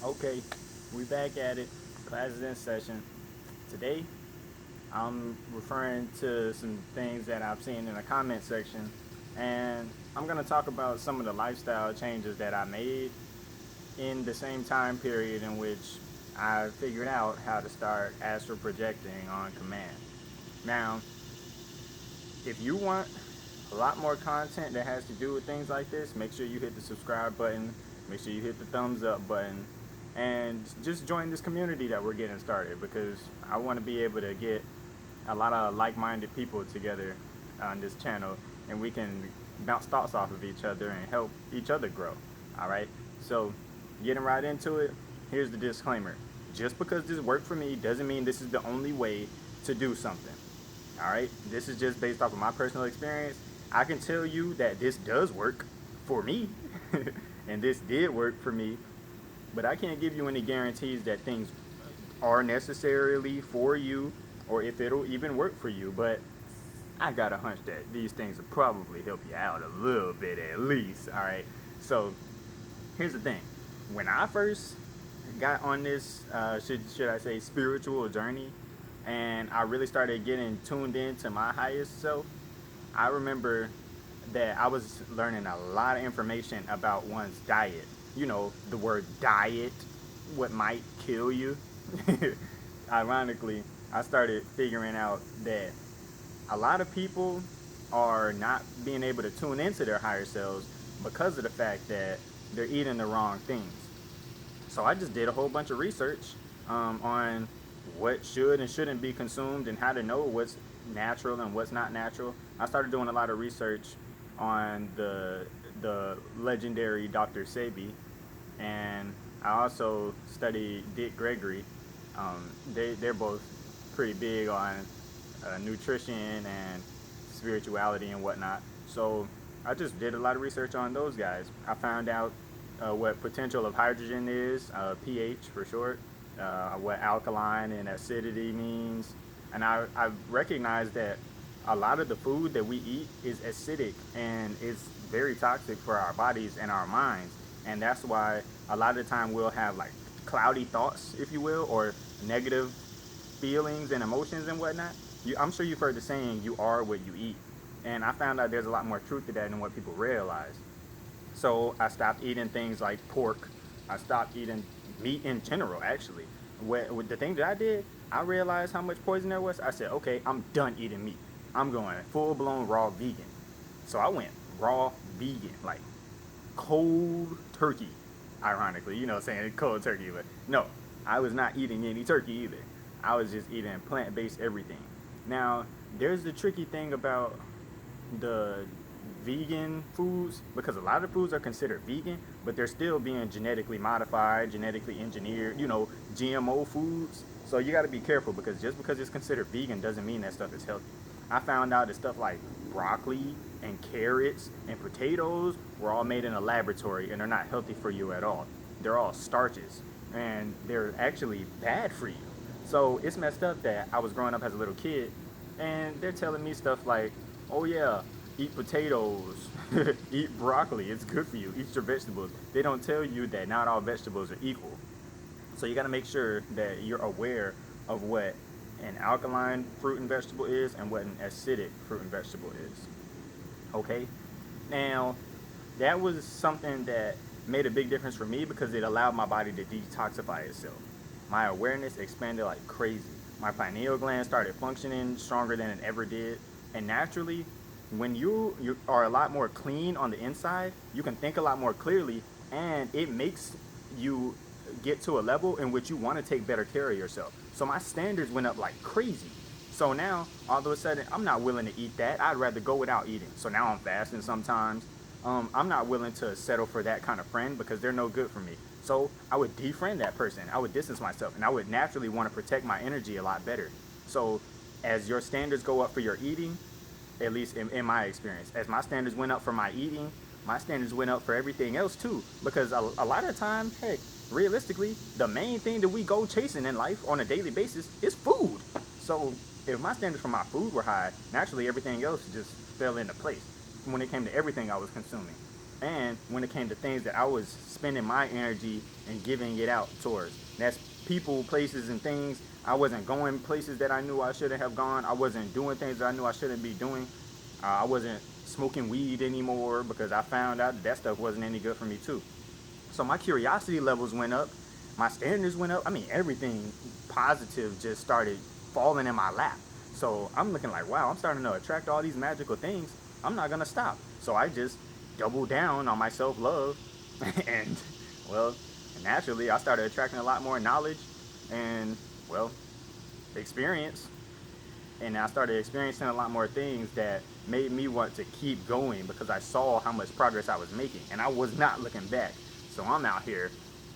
Okay, we back at it. Class is in session. Today, I'm referring to some things that I've seen in the comment section, and I'm gonna talk about some of the lifestyle changes that I made in the same time period in which I figured out how to start astral projecting on command. Now, if you want a lot more content that has to do with things like this, make sure you hit the subscribe button, make sure you hit the thumbs up button, and just join this community that we're getting started because I want to be able to get a lot of like-minded people together on this channel and we can bounce thoughts off of each other and help each other grow. All right, so getting right into it, here's the disclaimer. Just because this worked for me doesn't mean this is the only way to do something. All right, this is just based off of my personal experience. I can tell you that this does work for me and this did work for me, but I can't give you any guarantees that things are necessarily for you or if it'll even work for you. But I got a hunch that these things will probably help you out a little bit at least. All right, so here's the thing. When I first got on this, should I say, spiritual journey, and I really started getting tuned into my highest self, I remember that I was learning a lot of information about one's diet. You know, the word diet, what might kill you. Ironically, I started figuring out that a lot of people are not being able to tune into their higher selves because of the fact that they're eating the wrong things. So I just did a whole bunch of research on what should and shouldn't be consumed and how to know what's natural and what's not natural. I started doing a lot of research on the legendary Dr. Sebi, and I also studied Dick Gregory. They're both pretty big on nutrition and spirituality and whatnot. So I just did a lot of research on those guys. I found out what potential of hydrogen is, pH for short, what alkaline and acidity means. And I recognized that a lot of the food that we eat is acidic and it's very toxic for our bodies and our minds. And that's why a lot of the time we'll have like cloudy thoughts, if you will, or negative feelings and emotions and whatnot. I'm sure you've heard the saying, you are what you eat. And I found out there's a lot more truth to that than what people realize. So I stopped eating things like pork. I stopped eating meat in general, actually. With the thing that I did, I realized how much poison there was. I said, okay, I'm done eating meat. I'm going full-blown raw vegan. So I went raw vegan, like cold turkey, ironically. You know, saying cold turkey, but no, I was not eating any turkey either. I was just eating plant-based everything. Now, there's the tricky thing about the vegan foods because a lot of foods are considered vegan, but they're still being genetically modified, genetically engineered, GMO foods. So you got to be careful because just because it's considered vegan doesn't mean that stuff is healthy. I found out that stuff like broccoli and carrots and potatoes were all made in a laboratory and they're not healthy for you at all. They're all starches and they're actually bad for you. So it's messed up that I was growing up as a little kid and they're telling me stuff like, oh yeah, eat potatoes, eat broccoli, it's good for you, eat your vegetables. They don't tell you that not all vegetables are equal. So you got to make sure that you're aware of what an alkaline fruit and vegetable is and what an acidic fruit and vegetable is. Okay? Now, that was something that made a big difference for me because it allowed my body to detoxify itself. My awareness expanded like crazy. My pineal gland started functioning stronger than it ever did. And naturally, when you are a lot more clean on the inside, you can think a lot more clearly, and it makes you get to a level in which you want to take better care of yourself. So my standards went up like crazy. So now, all of a sudden, I'm not willing to eat that. I'd rather go without eating. So now I'm fasting sometimes. I'm not willing to settle for that kind of friend because they're no good for me. So I would defriend that person. I would distance myself, and I would naturally want to protect my energy a lot better. So as your standards go up for your eating, at least in my experience, as my standards went up for my eating, my standards went up for everything else too. Because a lot of times, heck, realistically, the main thing that we go chasing in life on a daily basis is food. So if my standards for my food were high, naturally everything else just fell into place when it came to everything I was consuming. and when it came to things that I was spending my energy and giving it out towards. That's people, places, and things. I wasn't going places that I knew I shouldn't have gone. I wasn't doing things that I knew I shouldn't be doing. I wasn't smoking weed anymore because I found out that stuff wasn't any good for me too. So my curiosity levels went up, my standards went up. I mean, everything positive just started falling in my lap. So I'm looking like, wow, I'm starting to attract all these magical things. I'm not gonna stop. So I just doubled down on my self-love, and well, naturally, I started attracting a lot more knowledge and well, experience. And I started experiencing a lot more things that made me want to keep going because I saw how much progress I was making, and I was not looking back. So I'm out here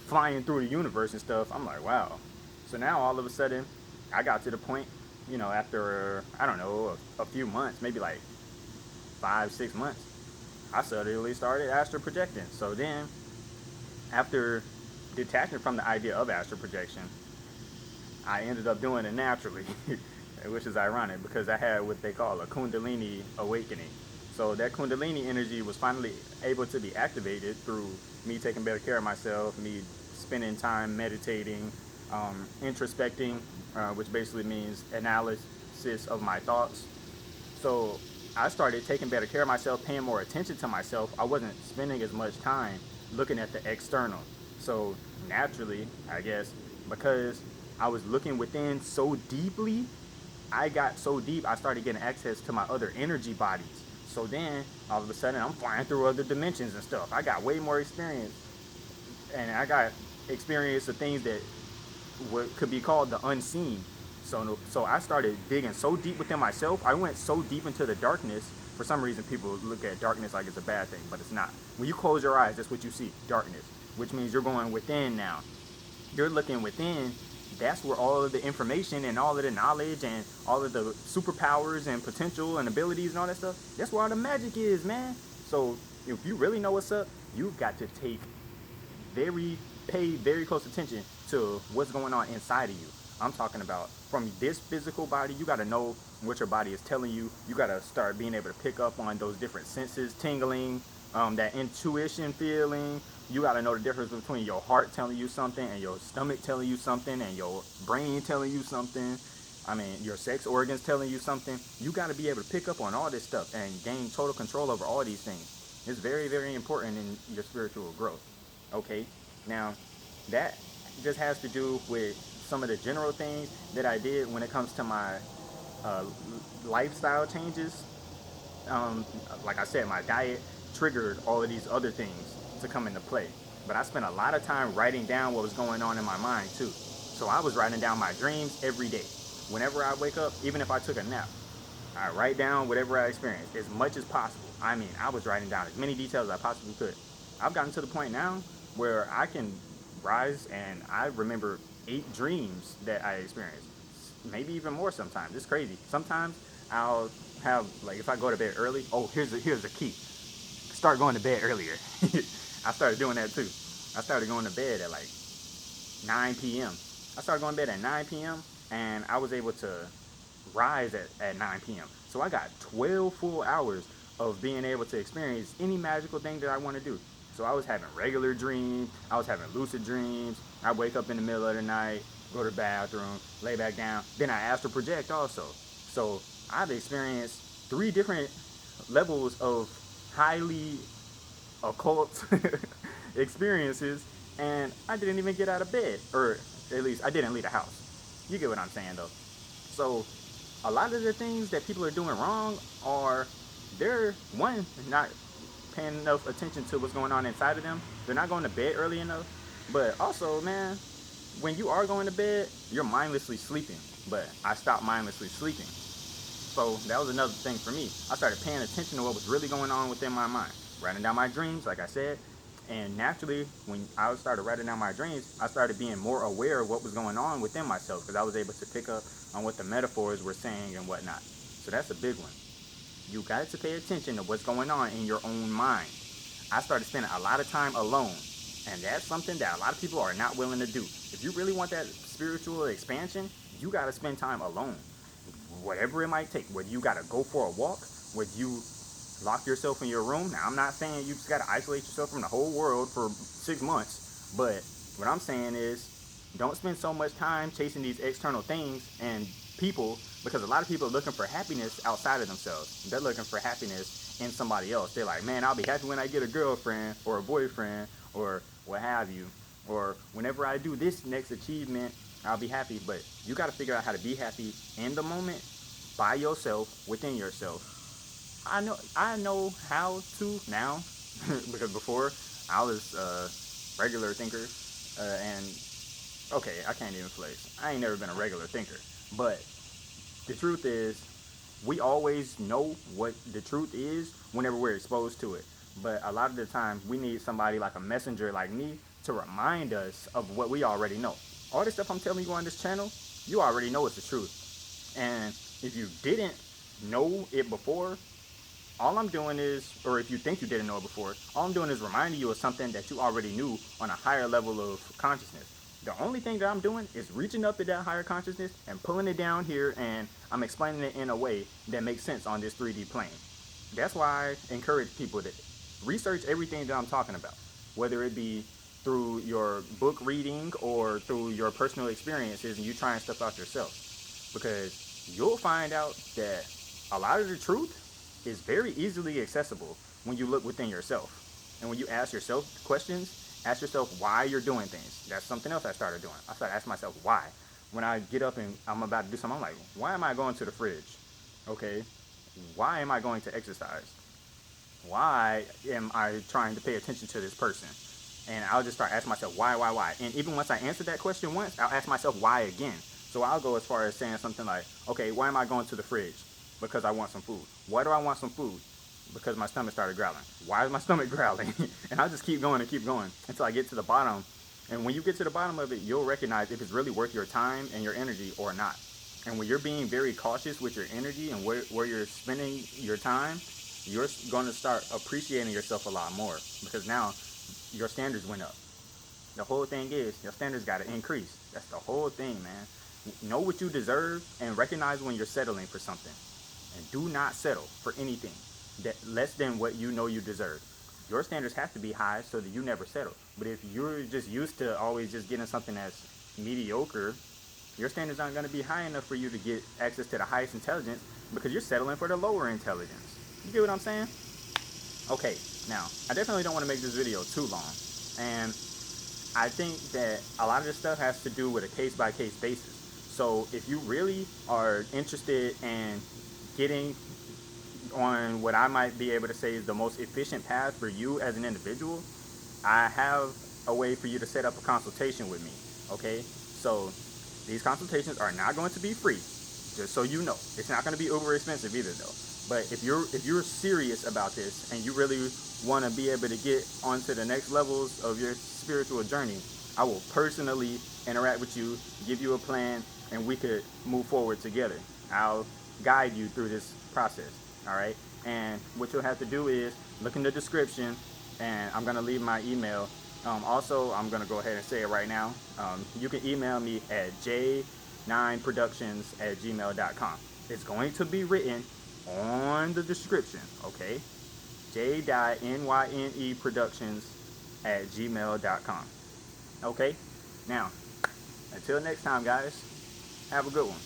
flying through the universe and stuff. I'm like, wow. So now all of a sudden, I got to the point, after I don't know a few months, maybe like 5 6 months, I suddenly started astral projecting. So then, after detaching from the idea of astral projection, I ended up doing it naturally, which is ironic because I had what they call a Kundalini awakening. So that Kundalini energy was finally able to be activated through me taking better care of myself, me spending time meditating, introspecting, which basically means analysis of my thoughts. So I started taking better care of myself, paying more attention to myself. I wasn't spending as much time looking at the external. So naturally, I guess, because I was looking within so deeply, I got so deep, I started getting access to my other energy bodies. So then, all of a sudden, I'm flying through other dimensions and stuff. I got way more experience, and I got experience of things that what could be called the unseen. So I started digging so deep within myself. I went so deep into the darkness. For some reason, people look at darkness like it's a bad thing, but it's not. When you close your eyes, that's what you see, darkness, which means you're going within now. You're looking within. That's where all of the information and all of the knowledge and all of the superpowers and potential and abilities and all that stuff, that's where all the magic is, man. So if you really know what's up, you've got to pay very close attention to what's going on inside of you. I'm talking about from this physical body. You got to know what your body is telling you. You got to start being able to pick up on those different senses, tingling, that intuition feeling. You got to know the difference between your heart telling you something and your stomach telling you something and your brain telling you something. I mean, your sex organs telling you something. You got to be able to pick up on all this stuff and gain total control over all these things. It's very, very important in your spiritual growth. Okay, now that just has to do with some of the general things that I did when it comes to my uh, lifestyle changes. um, like I said, my diet triggered all of these other things to come into play. But I spent a lot of time writing down what was going on in my mind too. So I was writing down my dreams every day. Whenever I wake up, even if I took a nap, I write down whatever I experienced as much as possible. I mean, I was writing down as many details as I possibly could. I've gotten to the point now where I can rise and I remember 8 dreams that I experienced. Maybe even more sometimes. It's crazy. Sometimes I'll have, like, if I go to bed early, oh, here's a key. Start going to bed earlier. I started doing that too. I started going to bed at like 9 p.m. I started going to bed at 9 p.m. and I was able to rise at 9 p.m. So I got 12 full hours of being able to experience any magical thing that I want to do. So I was having regular dreams. I was having lucid dreams. I wake up in the middle of the night, go to the bathroom, lay back down. Then I astral project also. So I've experienced 3 different levels of highly occult experiences, and I didn't even get out of bed, or at least I didn't leave the house. You get what I'm saying, though. So a lot of the things that people are doing wrong are they're one, not paying enough attention to what's going on inside of them. They're not going to bed early enough. But also, man, when you are going to bed, you're mindlessly sleeping. But I stopped mindlessly sleeping. So that was another thing for me. I started paying attention to what was really going on within my mind. Writing down my dreams, like I said. And naturally, when I started writing down my dreams, I started being more aware of what was going on within myself because I was able to pick up on what the metaphors were saying and whatnot. So that's a big one. You got to pay attention to what's going on in your own mind. I started spending a lot of time alone. And that's something that a lot of people are not willing to do. If you really want that spiritual expansion, you got to spend time alone. Whatever it might take. Whether you got to go for a walk, whether you Lock yourself in your room. Now, I'm not saying you just got to isolate yourself from the whole world for 6 months, but what I'm saying is don't spend so much time chasing these external things and people, because a lot of people are looking for happiness outside of themselves. They're looking for happiness in somebody else. They're like, man, I'll be happy when I get a girlfriend or a boyfriend or what have you. Or whenever I do this next achievement, I'll be happy. But you got to figure out how to be happy in the moment, by yourself, within yourself. I know how to now because before I was a regular thinker, and okay, I can't even flex. I ain't never been a regular thinker, but the truth is, we always know what the truth is whenever we're exposed to it. But a lot of the time, we need somebody like a messenger like me to remind us of what we already know. All this stuff I'm telling you on this channel, you already know it's the truth. And if you didn't know it before, all I'm doing is, or if you think you didn't know it before, all I'm doing is reminding you of something that you already knew on a higher level of consciousness. The only thing that I'm doing is reaching up to that higher consciousness and pulling it down here, and I'm explaining it in a way that makes sense on this 3D plane. That's why I encourage people to research everything that I'm talking about, whether it be through your book reading or through your personal experiences and you trying stuff out yourself. Because you'll find out that a lot of the truth is very easily accessible when you look within yourself. And when you ask yourself questions, ask yourself why you're doing things. That's something else I started doing. I started asking myself why. When I get up and I'm about to do something, I'm like, why am I going to the fridge? Okay, why am I going to exercise? Why am I trying to pay attention to this person? And I'll just start asking myself why. And even once I answer that question once, I'll ask myself why again. So I'll go as far as saying something like, okay, why am I going to the fridge? Because I want some food. Why do I want some food? Because my stomach started growling. Why is my stomach growling? And I'll just keep going until I get to the bottom. And when you get to the bottom of it, you'll recognize if it's really worth your time and your energy or not. And when you're being very cautious with your energy and where you're spending your time, you're going to start appreciating yourself a lot more, because now your standards went up. The whole thing is your standards got to increase. That's the whole thing, man. Know what you deserve and recognize when you're settling for something. And do not settle for anything that less than what you know you deserve. Your standards have to be high so that you never settle. But if you're just used to always just getting something that's mediocre, your standards aren't going to be high enough for you to get access to the highest intelligence, because you're settling for the lower intelligence. You get what I'm saying? Okay, now, I definitely don't want to make this video too long. And I think that a lot of this stuff has to do with a case-by-case basis. So if you really are interested in getting on what I might be able to say is the most efficient path for you as an individual, I have a way for you to set up a consultation with me, okay? So these consultations are not going to be free, just so you know. It's not going to be uber expensive either, though. But if you're serious about this and you really want to be able to get onto the next levels of your spiritual journey, I will personally interact with you, give you a plan, and we could move forward together. I'll guide you through this process, all right? And what you'll have to do is look in the description, and I'm going to leave my email. Also, I'm going to go ahead and say it right now. You can email me at j9productions@gmail.com. It's going to be written on the description, okay? j.nyneproductions@gmail.com. Okay? Now, until next time, guys, have a good one.